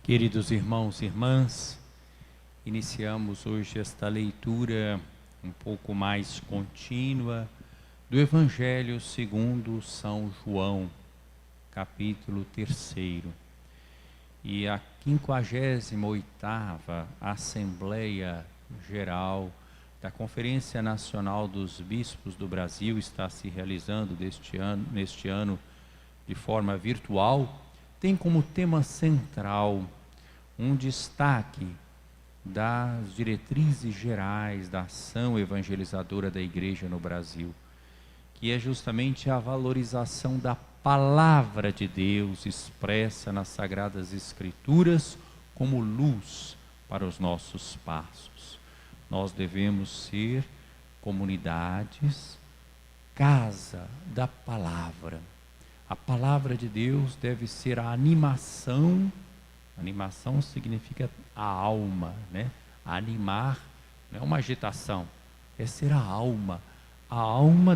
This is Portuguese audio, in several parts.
Queridos irmãos e irmãs, iniciamos hoje esta leitura um pouco mais contínua do Evangelho segundo São João, capítulo 3. E a 58ª Assembleia Geral da Conferência Nacional dos Bispos do Brasil está se realizando neste ano de forma virtual, tem como tema central um destaque das diretrizes gerais da ação evangelizadora da Igreja no Brasil, que é justamente a valorização da Palavra de Deus expressa nas Sagradas Escrituras como luz para os nossos passos. Nós devemos ser comunidades, casa da Palavra. A Palavra de Deus deve ser a animação. Animação significa a alma, né? Animar não é uma agitação, é ser a alma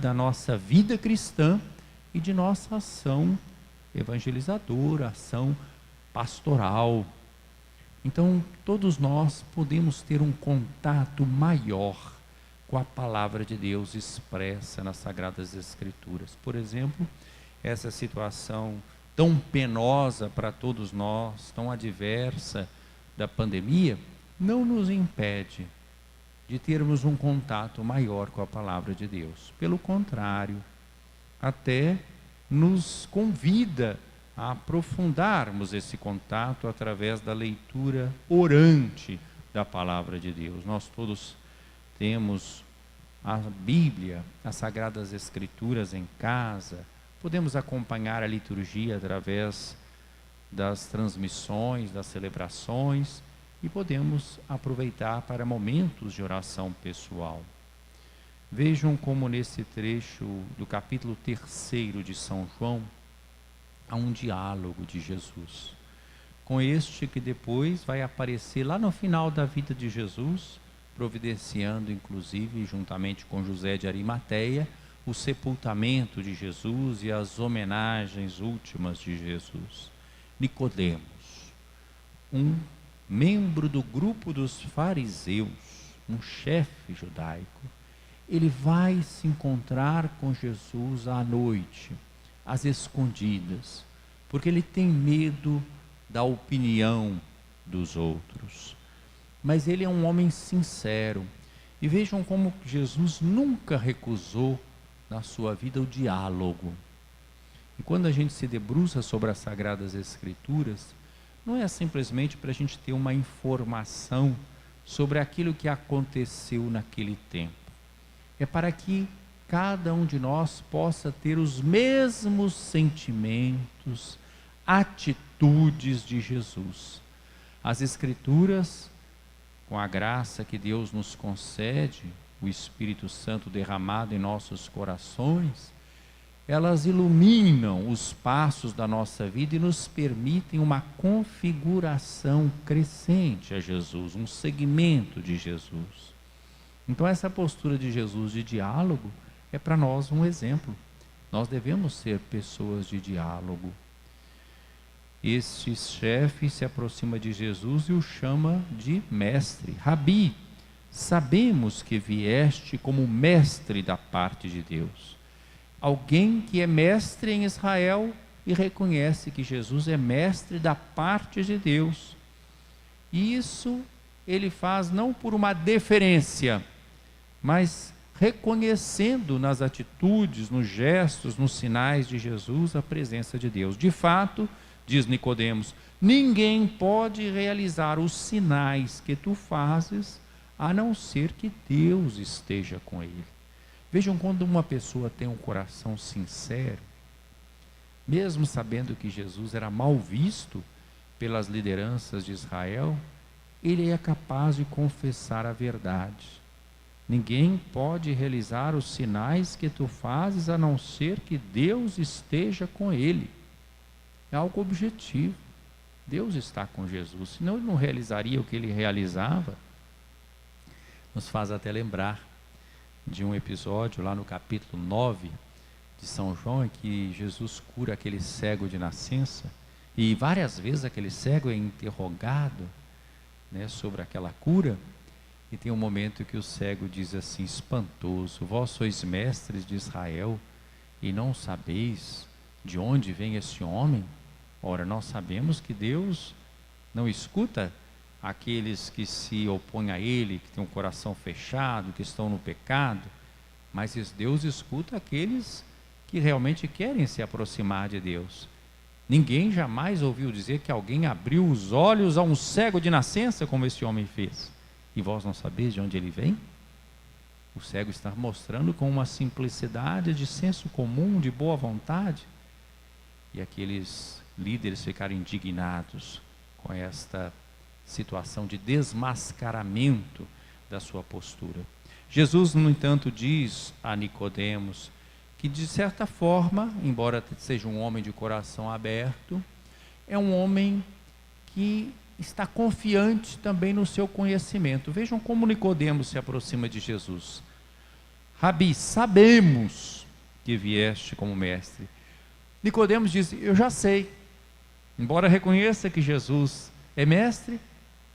da nossa vida cristã e de nossa ação evangelizadora, ação pastoral. Então, todos nós podemos ter um contato maior com a Palavra de Deus expressa nas Sagradas Escrituras. Por exemplo, essa situação tão penosa para todos nós, tão adversa da pandemia, não nos impede de termos um contato maior com a Palavra de Deus. Pelo contrário, até nos convida a aprofundarmos esse contato através da leitura orante da Palavra de Deus. Nós todos temos a Bíblia, as Sagradas Escrituras em casa. Podemos acompanhar a liturgia através das transmissões, das celebrações, e podemos aproveitar para momentos de oração pessoal. Vejam como nesse trecho do capítulo 3 de São João, há um diálogo de Jesus, com este que depois vai aparecer lá no final da vida de Jesus, providenciando inclusive, juntamente com José de Arimateia, o sepultamento de Jesus e as homenagens últimas de Jesus. Nicodemos, um membro do grupo dos fariseus, um chefe judaico, ele vai se encontrar com Jesus à noite, às escondidas, porque ele tem medo da opinião dos outros. Mas ele é um homem sincero. E vejam como Jesus nunca recusou na sua vida o diálogo. E quando a gente se debruça sobre as Sagradas Escrituras, não é simplesmente para a gente ter uma informação sobre aquilo que aconteceu naquele tempo. É para que cada um de nós possa ter os mesmos sentimentos, atitudes de Jesus. As Escrituras, com a graça que Deus nos concede, o Espírito Santo derramado em nossos corações, elas iluminam os passos da nossa vida e nos permitem uma configuração crescente a Jesus, um segmento de Jesus. Então essa postura de Jesus de diálogo é para nós um exemplo. Nós devemos ser pessoas de diálogo. Este chefe se aproxima de Jesus e o chama de mestre, Rabi. Sabemos que vieste como mestre da parte de Deus. Alguém que é mestre em Israel e reconhece que Jesus é mestre da parte de Deus. E isso ele faz não por uma deferência, mas reconhecendo nas atitudes, nos gestos, nos sinais de Jesus a presença de Deus. De fato, diz Nicodemos, ninguém pode realizar os sinais que tu fazes a não ser que Deus esteja com ele. Vejam, quando uma pessoa tem um coração sincero, mesmo sabendo que Jesus era mal visto pelas lideranças de Israel, ele é capaz de confessar a verdade. Ninguém pode realizar os sinais que tu fazes a não ser que Deus esteja com ele. É algo objetivo. Deus está com Jesus, senão ele não realizaria o que ele realizava. Nos faz até lembrar de um episódio lá no capítulo 9 de São João, em que Jesus cura aquele cego de nascença, E várias vezes aquele cego é interrogado, né, sobre aquela cura, e tem um momento que o cego diz assim, espantoso: vós sois mestres de Israel e não sabeis de onde vem esse homem? Ora, nós sabemos que Deus não escuta aqueles que se opõem a Ele, que têm um coração fechado, que estão no pecado, mas Deus escuta aqueles que realmente querem se aproximar de Deus. Ninguém jamais ouviu dizer que alguém abriu os olhos a um cego de nascença, como esse homem fez. E vós não sabeis de onde ele vem? O cego está mostrando com uma simplicidade de senso comum, de boa vontade. E aqueles líderes ficaram indignados com esta situação de desmascaramento da sua postura. Jesus, no entanto, diz a Nicodemos que, de certa forma, embora seja um homem de coração aberto, é um homem que está confiante também no seu conhecimento. Vejam como Nicodemos se aproxima de Jesus. Rabi, sabemos que vieste como mestre. Nicodemos diz: eu já sei. Embora reconheça que Jesus é mestre,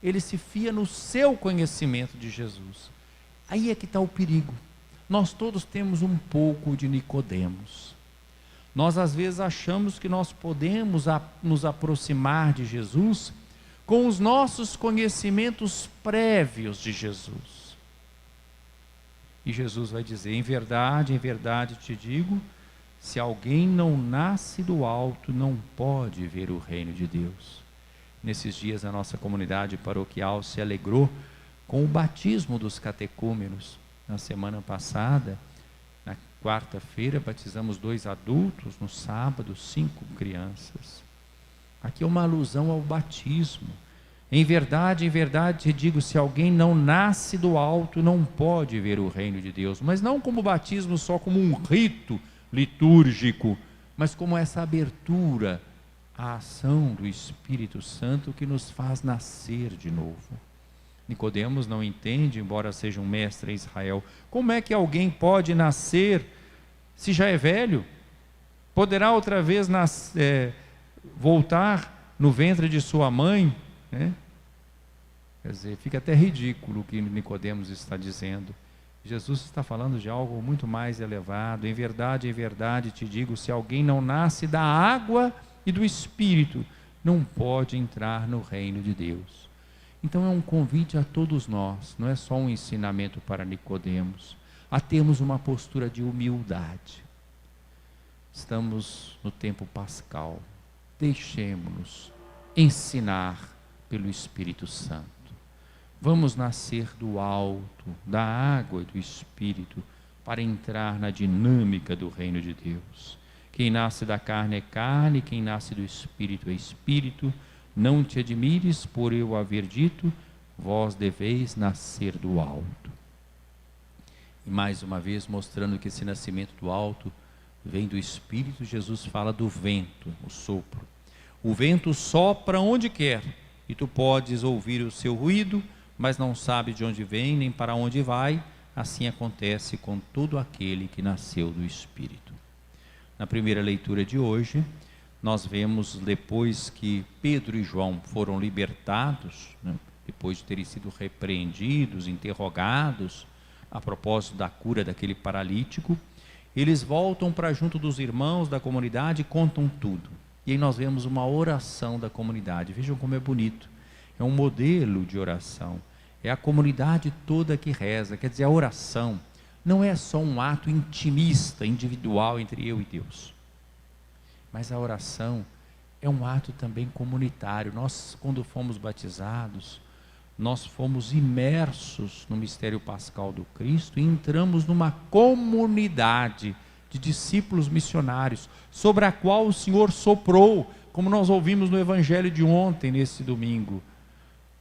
ele se fia no seu conhecimento de Jesus. Aí é que está o perigo. Nós todos temos um pouco de Nicodemos. Nós às vezes achamos que nós podemos nos aproximar de Jesus com os nossos conhecimentos prévios de Jesus. E Jesus vai dizer: em verdade te digo, se alguém não nasce do alto, não pode ver o reino de Deus. Nesses dias a nossa comunidade paroquial se alegrou com o batismo dos catecúmenos. Na semana passada, na quarta-feira, batizamos 2 adultos, no sábado 5 crianças. Aqui é uma alusão ao batismo. Em verdade te digo, se alguém não nasce do alto, não pode ver o reino de Deus. Mas não como batismo só como um rito litúrgico, mas como essa abertura à ação do Espírito Santo que nos faz nascer de novo. Nicodemos não entende, embora seja um mestre em Israel, como é que alguém pode nascer se já é velho? Poderá outra vez voltar no ventre de sua mãe, né? Quer dizer, fica até ridículo o que Nicodemos está dizendo. Jesus está falando de algo muito mais elevado. Em verdade te digo, se alguém não nasce da água e do Espírito, não pode entrar no reino de Deus. Então é um convite a todos nós, não é só um ensinamento para Nicodemos, a termos uma postura de humildade. Estamos no tempo pascal, deixemo-nos ensinar pelo Espírito Santo. Vamos nascer do alto, da água e do Espírito, para entrar na dinâmica do reino de Deus. Quem nasce da carne é carne, quem nasce do Espírito é Espírito. Não te admires por eu haver dito, vós deveis nascer do alto. E mais uma vez, mostrando que esse nascimento do alto vem do Espírito, Jesus fala do vento, o sopro. O vento sopra onde quer, e tu podes ouvir o seu ruído, mas não sabe de onde vem, nem para onde vai. Assim acontece com todo aquele que nasceu do Espírito. Na primeira leitura de hoje, nós vemos, depois que Pedro e João foram libertados, né, depois de terem sido repreendidos, interrogados, a propósito da cura daquele paralítico, eles voltam para junto dos irmãos da comunidade e contam tudo. E aí nós vemos uma oração da comunidade. Vejam como é bonito. É um modelo de oração. É a comunidade toda que reza. Quer dizer, a oração não é só um ato intimista, individual entre eu e Deus. Mas a oração é um ato também comunitário. Nós, quando fomos batizados, nós fomos imersos no mistério pascal do Cristo e entramos numa comunidade de discípulos missionários, sobre a qual o Senhor soprou, como nós ouvimos no Evangelho de ontem, nesse domingo.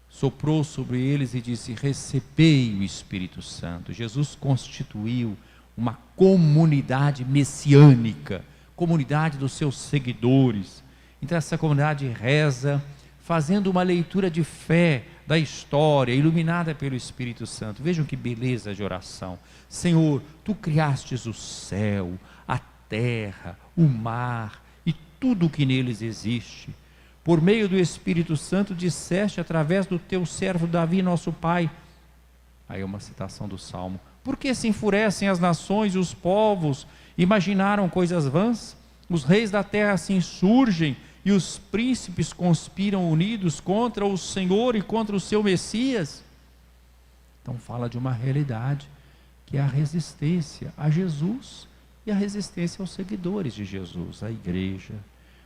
Soprou sobre eles e disse: recebei o Espírito Santo. Jesus constituiu uma comunidade messiânica, comunidade dos seus seguidores. Então essa comunidade reza, fazendo uma leitura de fé da história, iluminada pelo Espírito Santo. Vejam que beleza de oração. Senhor, tu criastes o céu, a terra, o mar e tudo o que neles existe. por meio do Espírito Santo, disseste através do teu servo Davi, nosso pai. Aí é uma citação do Salmo. Por que se enfurecem as nações e os povos? Imaginaram coisas vãs? Os reis da terra se insurgem e os príncipes conspiram unidos contra o Senhor e contra o seu Messias. Então fala de uma realidade, que é a resistência a Jesus e a resistência aos seguidores de Jesus, a igreja.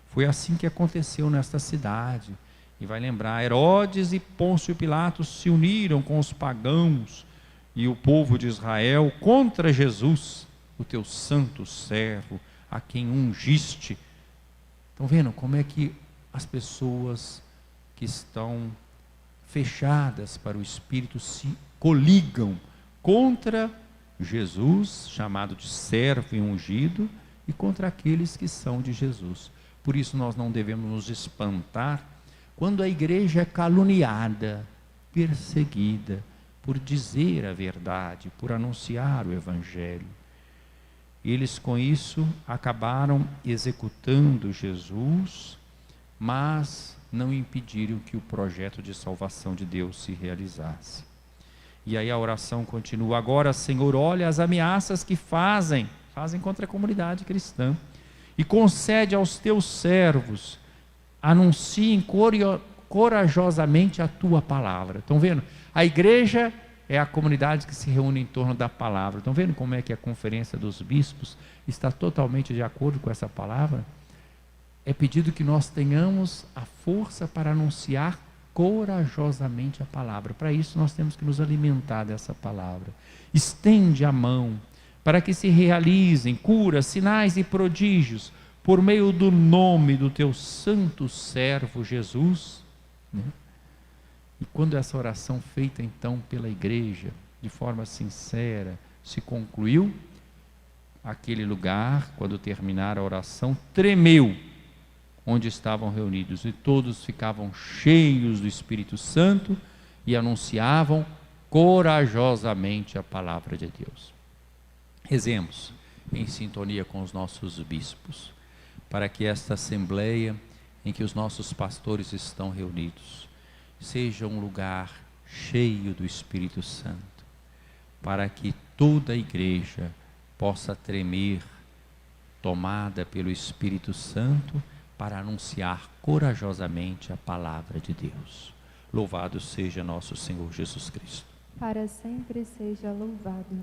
Foi assim que aconteceu nesta cidade. E vai lembrar, Herodes e Pôncio Pilatos se uniram com os pagãos e o povo de Israel contra Jesus, o teu santo servo, a quem ungiste. Estão vendo como é que as pessoas que estão fechadas para o Espírito se coligam contra Jesus, chamado de servo e ungido, e contra aqueles que são de Jesus. Por isso nós não devemos nos espantar quando a igreja é caluniada, perseguida, por dizer a verdade, por anunciar o Evangelho. Eles com isso acabaram executando Jesus, mas não impediram que o projeto de salvação de Deus se realizasse. E aí a oração continua: agora, Senhor, olha as ameaças que fazem contra a comunidade cristã, e concede aos teus servos, anunciem corajosamente a tua palavra. Estão vendo? A igreja é a comunidade que se reúne em torno da palavra. Estão vendo como é que a conferência dos bispos está totalmente de acordo com essa palavra? É pedido que nós tenhamos a força para anunciar corajosamente a palavra. Para isso nós temos que nos alimentar dessa palavra. Estende a mão para que se realizem curas, sinais e prodígios por meio do nome do teu santo servo Jesus, né? E quando essa oração feita então pela igreja, de forma sincera, se concluiu, aquele lugar, quando terminar a oração, tremeu, onde estavam reunidos, e todos ficavam cheios do Espírito Santo e anunciavam corajosamente a palavra de Deus. Rezemos em sintonia com os nossos bispos, para que esta assembleia em que os nossos pastores estão reunidos seja um lugar cheio do Espírito Santo, para que toda a igreja possa tremer, tomada pelo Espírito Santo, para anunciar corajosamente a palavra de Deus. Louvado seja nosso Senhor Jesus Cristo. Para sempre seja louvado.